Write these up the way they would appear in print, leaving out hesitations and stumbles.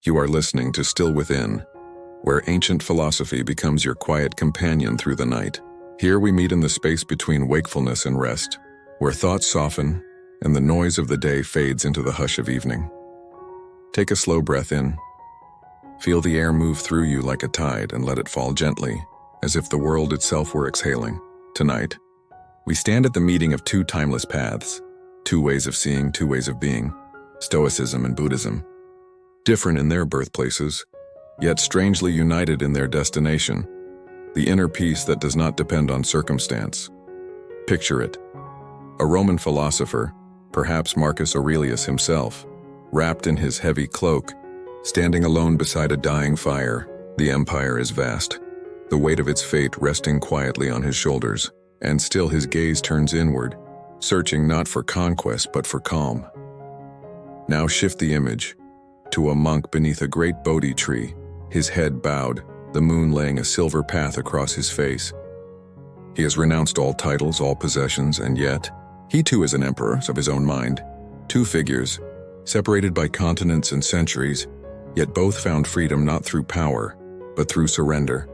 You are listening to Still Within, where ancient philosophy becomes your quiet companion through the night. Here we meet in the space between wakefulness and rest, where thoughts soften and the noise of the day fades into the hush of evening. Take a slow breath in. Feel the air move through you like a tide and let it fall gently, as if the world itself were exhaling. Tonight, we stand at the meeting of two timeless paths, two ways of seeing, two ways of being, Stoicism and Buddhism. Different in their birthplaces, yet strangely united in their destination, the inner peace that does not depend on circumstance. Picture it. A Roman philosopher, perhaps Marcus Aurelius himself, wrapped in his heavy cloak, standing alone beside a dying fire. The empire is vast, the weight of its fate resting quietly on his shoulders, and still his gaze turns inward, searching not for conquest but for calm. Now shift the image to a monk beneath a great Bodhi tree, his head bowed, the moon laying a silver path across his face. He has renounced all titles, all possessions, and yet, he too is an emperor of his own mind. Two figures, separated by continents and centuries, yet both found freedom not through power, but through surrender.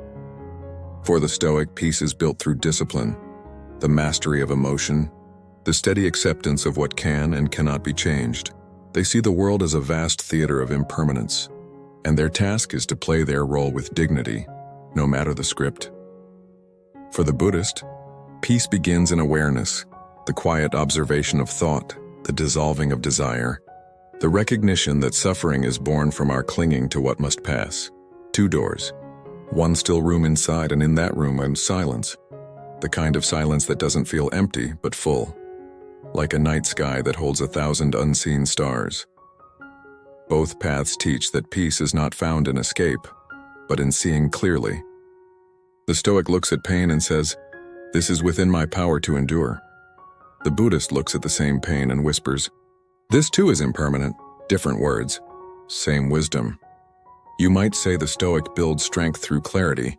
For the Stoic, peace is built through discipline, the mastery of emotion, the steady acceptance of what can and cannot be changed. They see the world as a vast theater of impermanence, and their task is to play their role with dignity, no matter the script. For the Buddhist, peace begins in awareness, the quiet observation of thought, the dissolving of desire, the recognition that suffering is born from our clinging to what must pass. Two doors, one still room inside, and in that room is silence, the kind of silence that doesn't feel empty but full, like a night sky that holds 1,000 unseen stars. Both paths teach that peace is not found in escape, but in seeing clearly. The Stoic looks at pain and says, "This is within my power to endure." The Buddhist looks at the same pain and whispers, "This too is impermanent." Different words, same wisdom. You might say the Stoic builds strength through clarity,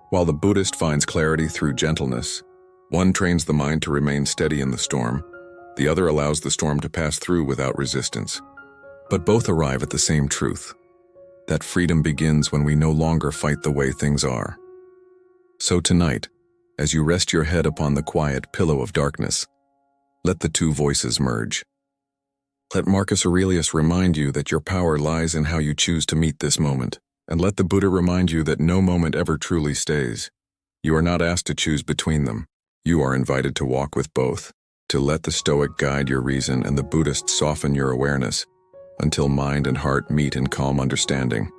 while the Buddhist finds clarity through gentleness. One trains the mind to remain steady in the storm, the other allows the storm to pass through without resistance. But both arrive at the same truth, that freedom begins when we no longer fight the way things are. So tonight, as you rest your head upon the quiet pillow of darkness, let the two voices merge. Let Marcus Aurelius remind you that your power lies in how you choose to meet this moment, and let the Buddha remind you that no moment ever truly stays. You are not asked to choose between them. You are invited to walk with both, to let the Stoic guide your reason and the Buddhist soften your awareness, until mind and heart meet in calm understanding.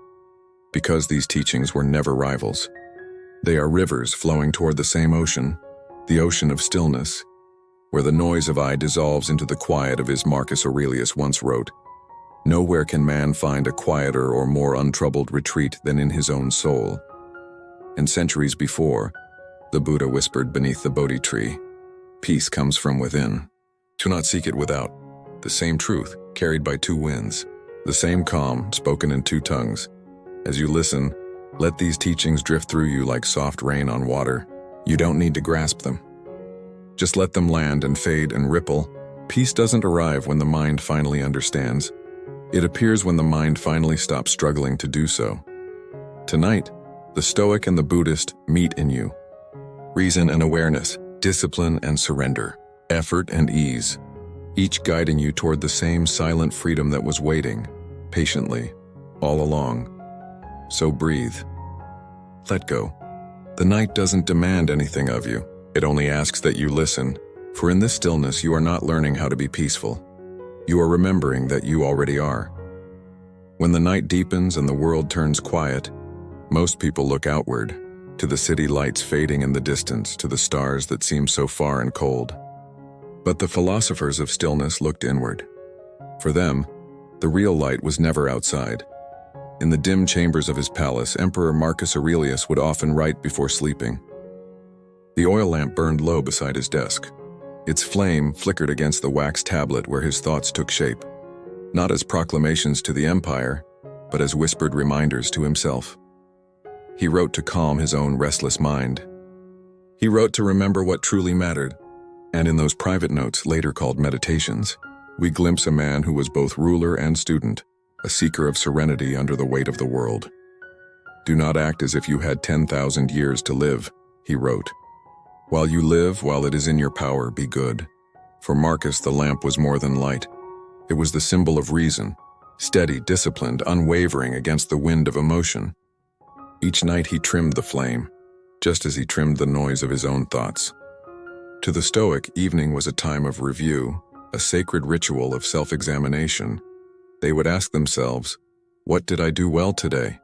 Because these teachings were never rivals. They are rivers flowing toward the same ocean, the ocean of stillness, where the noise of I dissolves into the quiet of, as Marcus Aurelius once wrote, "Nowhere can man find a quieter or more untroubled retreat than in his own soul." And centuries before, the Buddha whispered beneath the Bodhi tree, "Peace comes from within. Do not seek it without." The same truth, carried by two winds, the same calm, spoken in two tongues. As you listen, let these teachings drift through you like soft rain on water. You don't need to grasp them. Just let them land and fade and ripple. Peace doesn't arrive when the mind finally understands. It appears when the mind finally stops struggling to do so. Tonight, the Stoic and the Buddhist meet in you. Reason and awareness, discipline and surrender, effort and ease, each guiding you toward the same silent freedom that was waiting, patiently, all along. So breathe. Let go. The night doesn't demand anything of you. It only asks that you listen, for in this stillness you are not learning how to be peaceful. You are remembering that you already are. When the night deepens and the world turns quiet, most people look outward, to the city lights fading in the distance, to the stars that seem so far and cold. But the philosophers of stillness looked inward. For them, the real light was never outside. In the dim chambers of his palace, Emperor Marcus Aurelius would often write before sleeping. The oil lamp burned low beside his desk. Its flame flickered against the wax tablet where his thoughts took shape, not as proclamations to the empire, but as whispered reminders to himself. He wrote to calm his own restless mind. He wrote to remember what truly mattered, and in those private notes, later called meditations, we glimpse a man who was both ruler and student, a seeker of serenity under the weight of the world. "Do not act as if you had 10,000 years to live," he wrote. "While you live, while it is in your power, be good." For Marcus, the lamp was more than light. It was the symbol of reason, steady, disciplined, unwavering against the wind of emotion. Each night he trimmed the flame, just as he trimmed the noise of his own thoughts. To the Stoic, evening was a time of review, a sacred ritual of self-examination. They would ask themselves, "What did I do well today?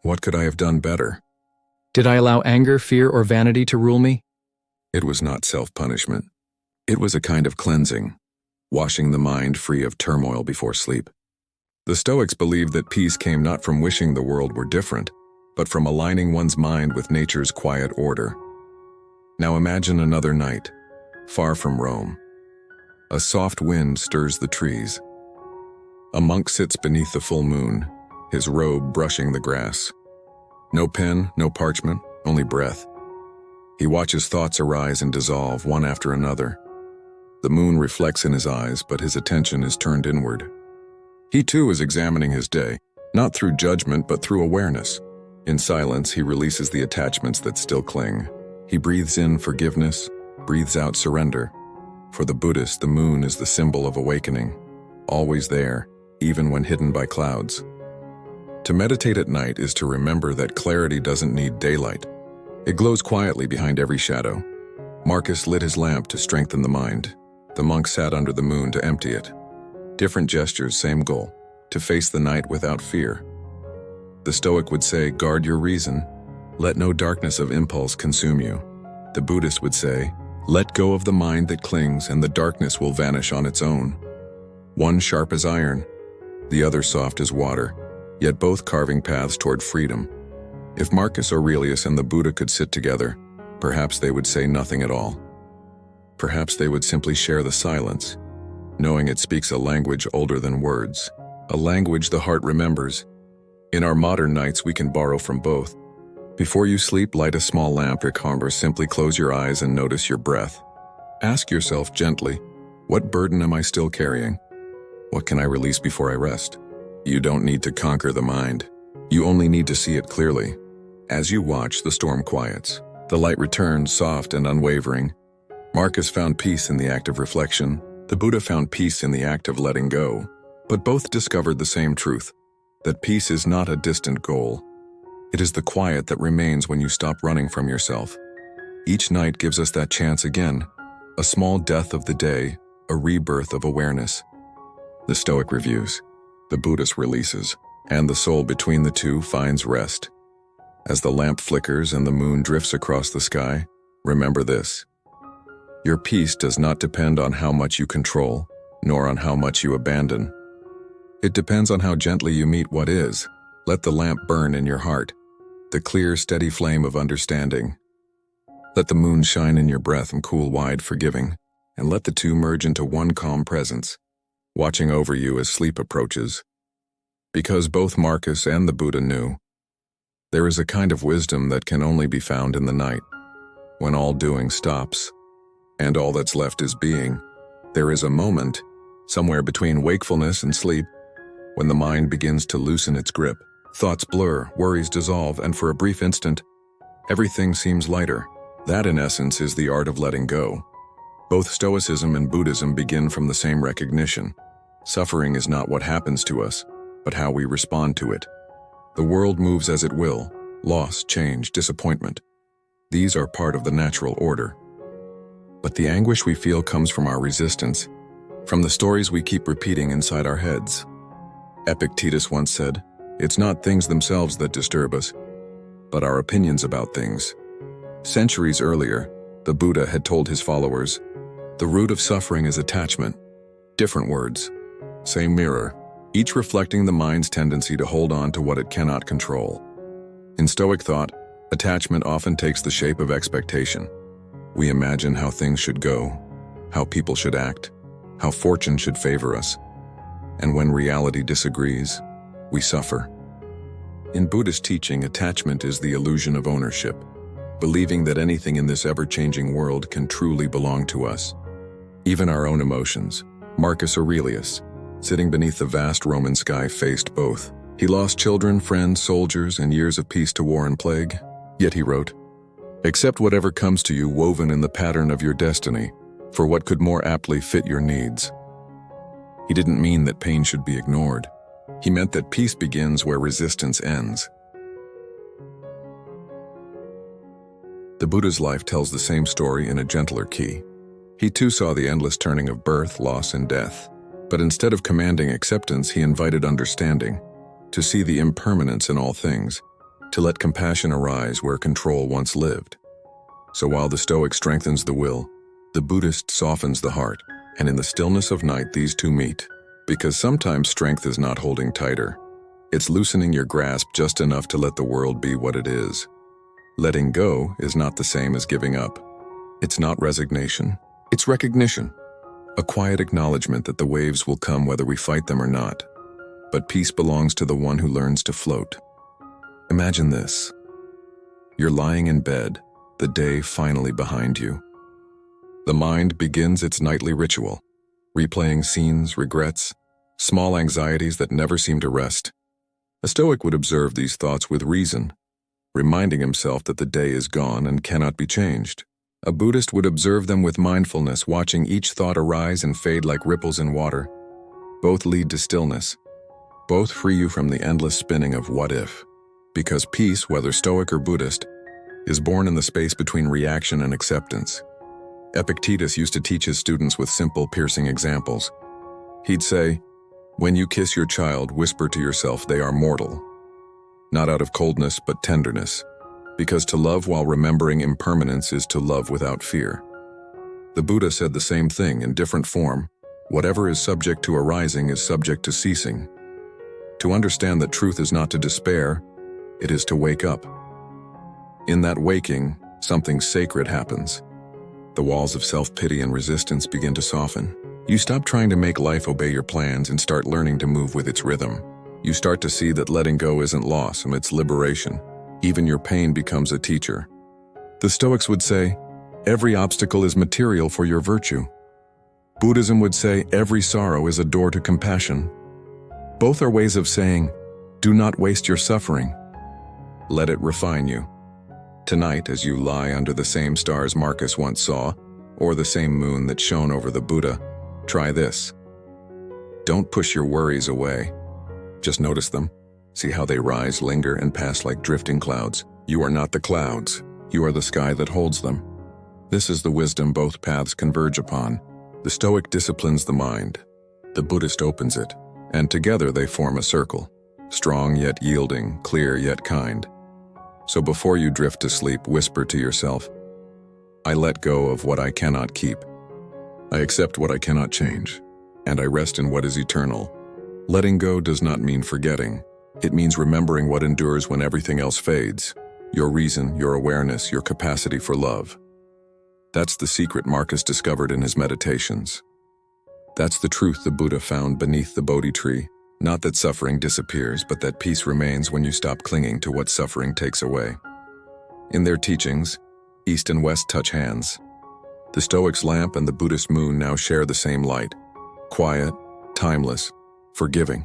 What could I have done better?" Did I allow anger, fear, or vanity to rule me? It was not self-punishment. It was a kind of cleansing, washing the mind free of turmoil before sleep. The Stoics believed that peace came not from wishing the world were different, but from aligning one's mind with nature's quiet order. Now imagine another night, far from Rome. A soft wind stirs the trees. A monk sits beneath the full moon, his robe brushing the grass. No pen, no parchment, only breath. He watches thoughts arise and dissolve one after another. The moon reflects in his eyes, but his attention is turned inward. He too is examining his day, not through judgment but through awareness. In silence, he releases the attachments that still cling. He breathes in forgiveness, breathes out surrender. For the Buddhist, the moon is the symbol of awakening, always there, even when hidden by clouds. To meditate at night is to remember that clarity doesn't need daylight. It glows quietly behind every shadow. Marcus lit his lamp to strengthen the mind. The monk sat under the moon to empty it. Different gestures, same goal, to face the night without fear. The Stoic would say, "Guard your reason. Let no darkness of impulse consume you." The Buddhist would say, "Let go of the mind that clings and the darkness will vanish on its own." One sharp as iron, the other soft as water, yet both carving paths toward freedom. If Marcus Aurelius and the Buddha could sit together, perhaps they would say nothing at all. Perhaps they would simply share the silence, knowing it speaks a language older than words, a language the heart remembers. In our modern nights, we can borrow from both. Before you sleep, light a small lamp or simply close your eyes and notice your breath. Ask yourself gently, what burden am I still carrying? What can I release before I rest? You don't need to conquer the mind. You only need to see it clearly. As you watch, the storm quiets. The light returns, soft and unwavering. Marcus found peace in the act of reflection. The Buddha found peace in the act of letting go. But both discovered the same truth, that peace is not a distant goal. It is the quiet that remains when you stop running from yourself. Each night gives us that chance again, a small death of the day, a rebirth of awareness. The Stoic reviews, the Buddhist releases, and the soul between the two finds rest. As the lamp flickers and the moon drifts across the sky, remember this. Your peace does not depend on how much you control, nor on how much you abandon. It depends on how gently you meet what is. Let the lamp burn in your heart, the clear, steady flame of understanding. Let the moon shine in your breath and cool wide, forgiving, and let the two merge into one calm presence, watching over you as sleep approaches. Because both Marcus and the Buddha knew, there is a kind of wisdom that can only be found in the night, when all doing stops, and all that's left is being. There is a moment, somewhere between wakefulness and sleep, when the mind begins to loosen its grip. Thoughts blur, worries dissolve, and for a brief instant, everything seems lighter. That, in essence, is the art of letting go. Both Stoicism and Buddhism begin from the same recognition. Suffering is not what happens to us, but how we respond to it. The world moves as it will, loss, change, disappointment. These are part of the natural order. But the anguish we feel comes from our resistance, from the stories we keep repeating inside our heads. Epictetus once said, "It's not things themselves that disturb us, but our opinions about things." Centuries earlier, the Buddha had told his followers, "The root of suffering is attachment." Different words, same mirror, each reflecting the mind's tendency to hold on to what it cannot control. In Stoic thought, attachment often takes the shape of expectation. We imagine how things should go, how people should act, how fortune should favor us. And when reality disagrees, we suffer. In Buddhist teaching, attachment is the illusion of ownership, believing that anything in this ever-changing world can truly belong to us. Even our own emotions. Marcus Aurelius, sitting beneath the vast Roman sky, faced both. He lost children, friends, soldiers, and years of peace to war and plague. Yet he wrote, "Accept whatever comes to you woven in the pattern of your destiny, for what could more aptly fit your needs." He didn't mean that pain should be ignored. He meant that peace begins where resistance ends. The Buddha's life tells the same story in a gentler key. He too saw the endless turning of birth, loss, and death. But instead of commanding acceptance, he invited understanding, to see the impermanence in all things, to let compassion arise where control once lived. So while the Stoic strengthens the will, the Buddhist softens the heart, and in the stillness of night these two meet. Because sometimes strength is not holding tighter. It's loosening your grasp just enough to let the world be what it is. Letting go is not the same as giving up. It's not resignation. It's recognition. A quiet acknowledgement that the waves will come whether we fight them or not. But peace belongs to the one who learns to float. Imagine this. You're lying in bed, the day finally behind you. The mind begins its nightly ritual, replaying scenes, regrets, small anxieties that never seem to rest. A Stoic would observe these thoughts with reason, reminding himself that the day is gone and cannot be changed. A Buddhist would observe them with mindfulness, watching each thought arise and fade like ripples in water. Both lead to stillness. Both free you from the endless spinning of what if. Because peace, whether Stoic or Buddhist, is born in the space between reaction and acceptance. Epictetus used to teach his students with simple, piercing examples. He'd say, "When you kiss your child, whisper to yourself they are mortal." Not out of coldness, but tenderness. Because to love while remembering impermanence is to love without fear. The Buddha said the same thing in different form. Whatever is subject to arising is subject to ceasing. To understand that truth is not to despair, it is to wake up. In that waking, something sacred happens. The walls of self-pity and resistance begin to soften. You stop trying to make life obey your plans and start learning to move with its rhythm. You start to see that letting go isn't loss, it's liberation. Even your pain becomes a teacher. The Stoics would say, every obstacle is material for your virtue. Buddhism would say, every sorrow is a door to compassion. Both are ways of saying, do not waste your suffering. Let it refine you. Tonight, as you lie under the same stars Marcus once saw, or the same moon that shone over the Buddha, try this. Don't push your worries away. Just notice them. See how they rise, linger, and pass like drifting clouds. You are not the clouds. You are the sky that holds them. This is the wisdom both paths converge upon. The Stoic disciplines the mind. The Buddhist opens it, and together they form a circle. Strong yet yielding, clear yet kind. So before you drift to sleep, whisper to yourself, I let go of what I cannot keep. I accept what I cannot change, and I rest in what is eternal. Letting go does not mean forgetting. It means remembering what endures when everything else fades. Your reason, your awareness, your capacity for love. That's the secret Marcus discovered in his meditations. That's the truth the Buddha found beneath the Bodhi tree. Not that suffering disappears, but that peace remains when you stop clinging to what suffering takes away. In their teachings, East and West touch hands. The Stoic's lamp and the Buddhist moon now share the same light. Quiet, timeless, forgiving.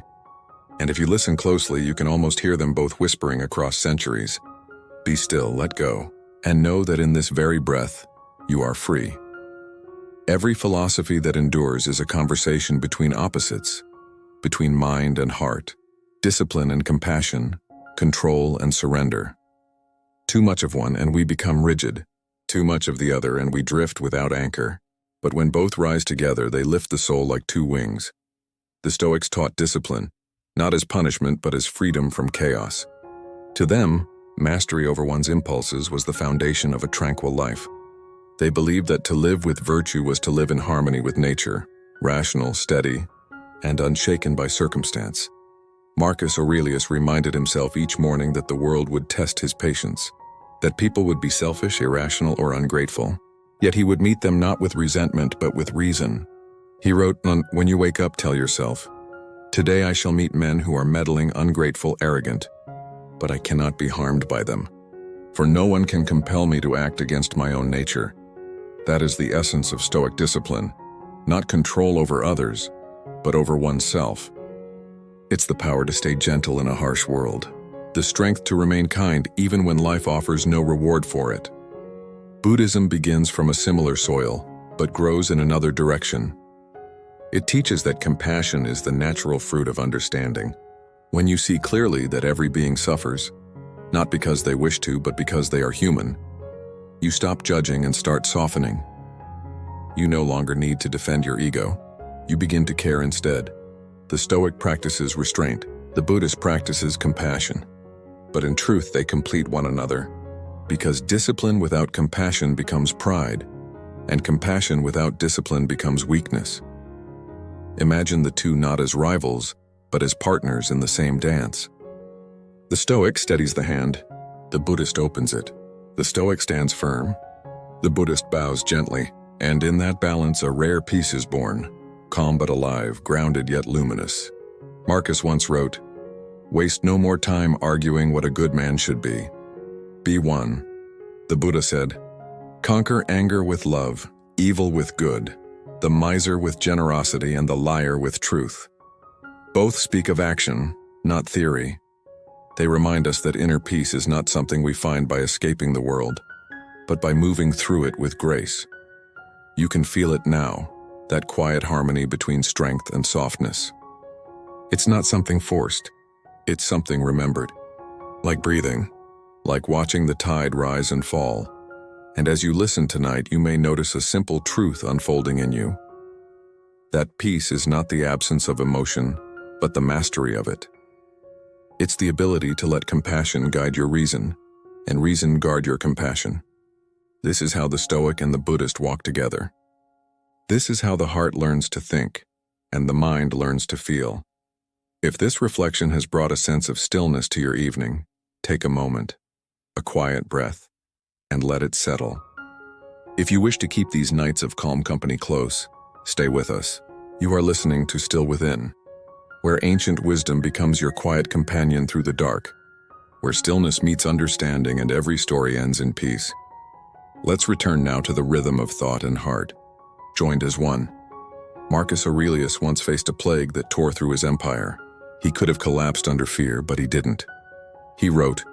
And if you listen closely, you can almost hear them both whispering across centuries. Be still, let go, and know that in this very breath, you are free. Every philosophy that endures is a conversation between opposites, between mind and heart, discipline and compassion, control and surrender. Too much of one and we become rigid, too much of the other and we drift without anchor. But when both rise together, they lift the soul like two wings. The Stoics taught discipline, not as punishment but as freedom from chaos. To them, mastery over one's impulses was the foundation of a tranquil life. They believed that to live with virtue was to live in harmony with nature, rational, steady, and unshaken by circumstance. Marcus Aurelius reminded himself each morning that the world would test his patience, that people would be selfish, irrational, or ungrateful, yet he would meet them not with resentment but with reason. He wrote, when you wake up, tell yourself, today I shall meet men who are meddling, ungrateful, arrogant, but I cannot be harmed by them, for no one can compel me to act against my own nature. That is the essence of Stoic discipline, not control over others, but over oneself. It's the power to stay gentle in a harsh world, the strength to remain kind even when life offers no reward for it. Buddhism begins from a similar soil, but grows in another direction. It teaches that compassion is the natural fruit of understanding. When you see clearly that every being suffers, not because they wish to, but because they are human, you stop judging and start softening. You no longer need to defend your ego. You begin to care instead. The Stoic practices restraint. The Buddhist practices compassion. But in truth, they complete one another, because discipline without compassion becomes pride, and compassion without discipline becomes weakness. Imagine the two not as rivals, but as partners in the same dance. The Stoic steadies the hand, the Buddhist opens it. The Stoic stands firm, the Buddhist bows gently, and in that balance a rare peace is born, calm but alive, grounded yet luminous. Marcus once wrote, "Waste no more time arguing what a good man should be. Be one." The Buddha said, "Conquer anger with love, evil with good, the miser with generosity, and the liar with truth." Both speak of action, not theory. They remind us that inner peace is not something we find by escaping the world, but by moving through it with grace. You can feel it now, that quiet harmony between strength and softness. It's not something forced, it's something remembered. Like breathing, like watching the tide rise and fall. And as you listen tonight, you may notice a simple truth unfolding in you. That peace is not the absence of emotion, but the mastery of it. It's the ability to let compassion guide your reason, and reason guard your compassion. This is how the Stoic and the Buddhist walk together. This is how the heart learns to think, and the mind learns to feel. If this reflection has brought a sense of stillness to your evening, take a moment, a quiet breath, and let it settle. If you wish to keep these nights of calm company close, stay with us. You are listening to Still Within, where ancient wisdom becomes your quiet companion through the dark, where stillness meets understanding and every story ends in peace. Let's return now to the rhythm of thought and heart, joined as one. Marcus Aurelius once faced a plague that tore through his empire. He could have collapsed under fear, but he didn't. He wrote,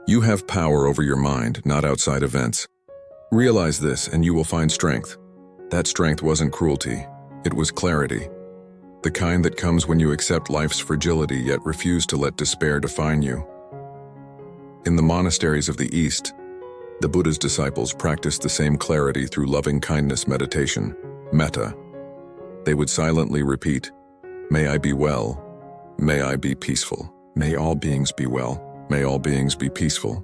"You have power over your mind, not outside events. Realize this and you will find strength." That strength wasn't cruelty, it was clarity. The kind that comes when you accept life's fragility yet refuse to let despair define you. In the monasteries of the East, the Buddha's disciples practiced the same clarity through loving-kindness meditation, metta. They would silently repeat, "May I be well, may I be peaceful, may all beings be well, may all beings be peaceful."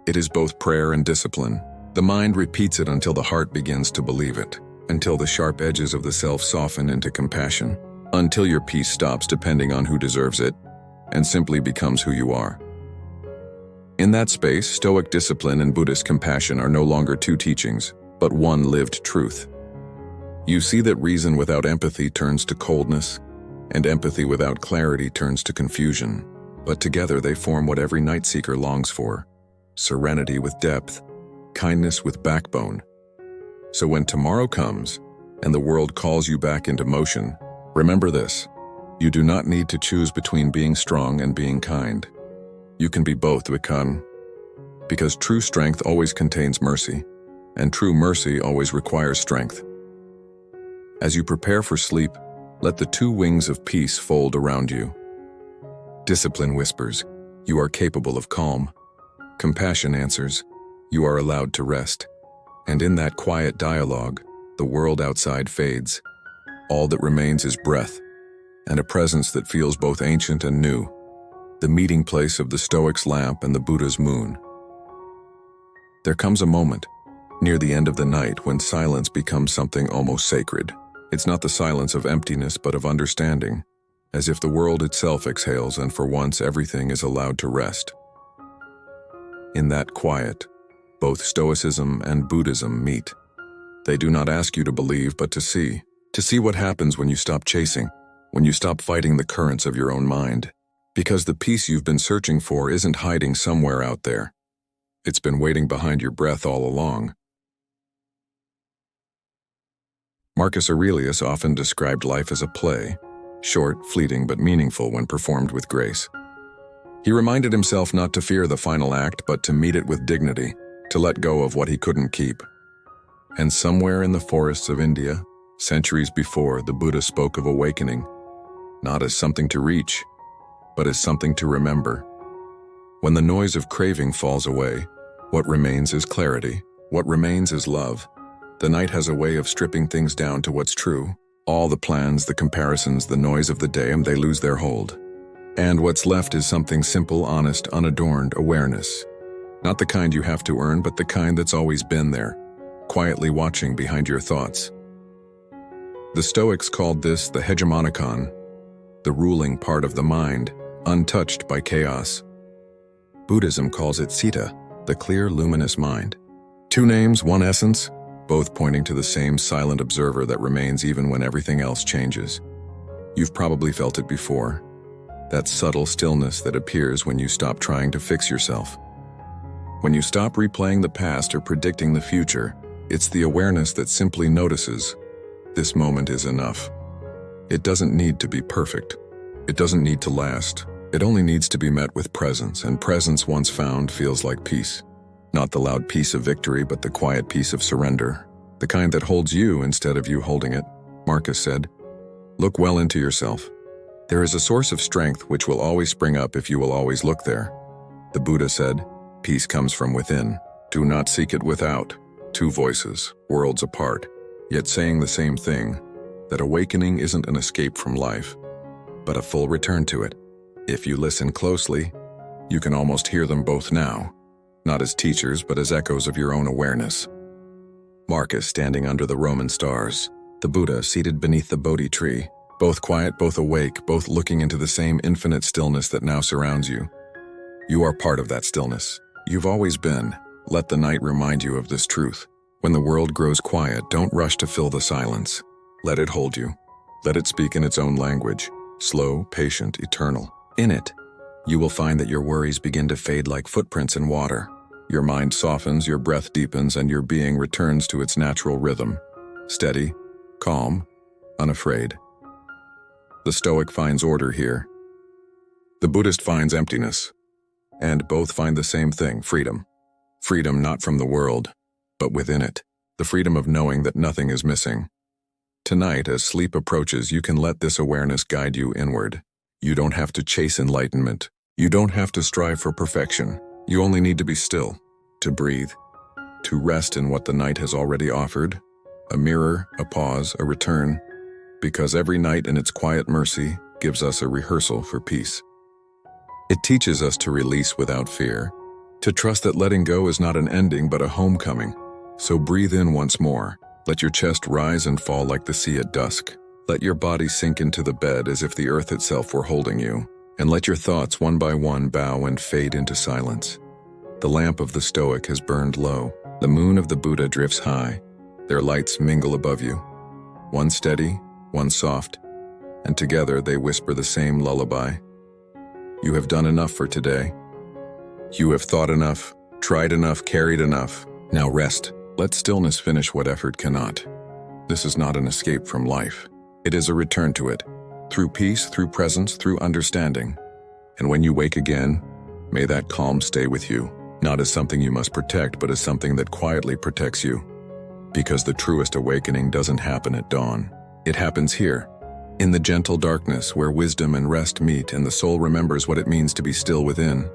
It is both prayer and discipline. The mind repeats it until the heart begins to believe it, until the sharp edges of the self soften into compassion, until your peace stops depending on who deserves it, and simply becomes who you are. In that space, Stoic discipline and Buddhist compassion are no longer two teachings, but one lived truth. You see that reason without empathy turns to coldness, and empathy without clarity turns to confusion. But together they form what every night seeker longs for: serenity with depth, kindness with backbone. So when tomorrow comes, and the world calls you back into motion, remember this: you do not need to choose between being strong and being kind. You can be both because true strength always contains mercy, and true mercy always requires strength. As you prepare for sleep, let the two wings of peace fold around you. Discipline whispers, "You are capable of calm." Compassion answers, "You are allowed to rest." And in that quiet dialogue, the world outside fades. All that remains is breath, and a presence that feels both ancient and new, the meeting place of the Stoic's lamp and the Buddha's moon. There comes a moment, near the end of the night, when silence becomes something almost sacred. It's not the silence of emptiness, but of understanding, as if the world itself exhales and for once everything is allowed to rest. In that quiet, both Stoicism and Buddhism meet. They do not ask you to believe, but to see what happens when you stop chasing, when you stop fighting the currents of your own mind. Because the peace you've been searching for isn't hiding somewhere out there. It's been waiting behind your breath all along. Marcus Aurelius often described life as a play, short, fleeting, but meaningful when performed with grace. He reminded himself not to fear the final act, but to meet it with dignity, to let go of what he couldn't keep. And somewhere in the forests of India, centuries before, the Buddha spoke of awakening, not as something to reach, but as something to remember. When the noise of craving falls away, what remains is clarity. What remains is love. The night has a way of stripping things down to what's true. All the plans, the comparisons, the noise of the day, and they lose their hold. And what's left is something simple, honest, unadorned awareness. Not the kind you have to earn, but the kind that's always been there, quietly watching behind your thoughts. The Stoics called this the hegemonikon, the ruling part of the mind, untouched by chaos. Buddhism calls it citta, the clear, luminous mind. Two names, one essence, both pointing to the same silent observer that remains even when everything else changes. You've probably felt it before, that subtle stillness that appears when you stop trying to fix yourself. When you stop replaying the past or predicting the future, it's the awareness that simply notices, this moment is enough. It doesn't need to be perfect. It doesn't need to last. It only needs to be met with presence, and presence once found feels like peace. Not the loud peace of victory, but the quiet peace of surrender. The kind that holds you instead of you holding it. Marcus said, "Look well into yourself. There is a source of strength which will always spring up if you will always look there." The Buddha said, "Peace comes from within. Do not seek it without." Two voices, worlds apart, yet saying the same thing, that awakening isn't an escape from life, but a full return to it. If you listen closely, you can almost hear them both now, not as teachers, but as echoes of your own awareness. Marcus standing under the Roman stars, the Buddha seated beneath the Bodhi tree, both quiet, both awake, both looking into the same infinite stillness that now surrounds you. You are part of that stillness. You've always been. Let the night remind you of this truth. When the world grows quiet, don't rush to fill the silence. Let it hold you. Let it speak in its own language, slow, patient, eternal. In it, you will find that your worries begin to fade like footprints in water. Your mind softens, your breath deepens, and your being returns to its natural rhythm. Steady, calm, unafraid. The Stoic finds order here. The Buddhist finds emptiness. And both find the same thing, freedom. Freedom not from the world, but within it. The freedom of knowing that nothing is missing. Tonight, as sleep approaches, you can let this awareness guide you inward. You don't have to chase enlightenment. You don't have to strive for perfection. You only need to be still, to breathe, to rest in what the night has already offered, a mirror, a pause, a return, because every night in its quiet mercy gives us a rehearsal for peace. It teaches us to release without fear, to trust that letting go is not an ending but a homecoming. So breathe in once more. Let your chest rise and fall like the sea at dusk. Let your body sink into the bed as if the earth itself were holding you, and let your thoughts one by one bow and fade into silence. The lamp of the Stoic has burned low. The moon of the Buddha drifts high. Their lights mingle above you. One steady, one soft, and together they whisper the same lullaby. You have done enough for today. You have thought enough, tried enough, carried enough. Now rest. Let stillness finish what effort cannot. This is not an escape from life. It is a return to it, through peace, through presence, through understanding. And when you wake again, may that calm stay with you, not as something you must protect, but as something that quietly protects you. Because the truest awakening doesn't happen at dawn. It happens here, in the gentle darkness where wisdom and rest meet and the soul remembers what it means to be still within.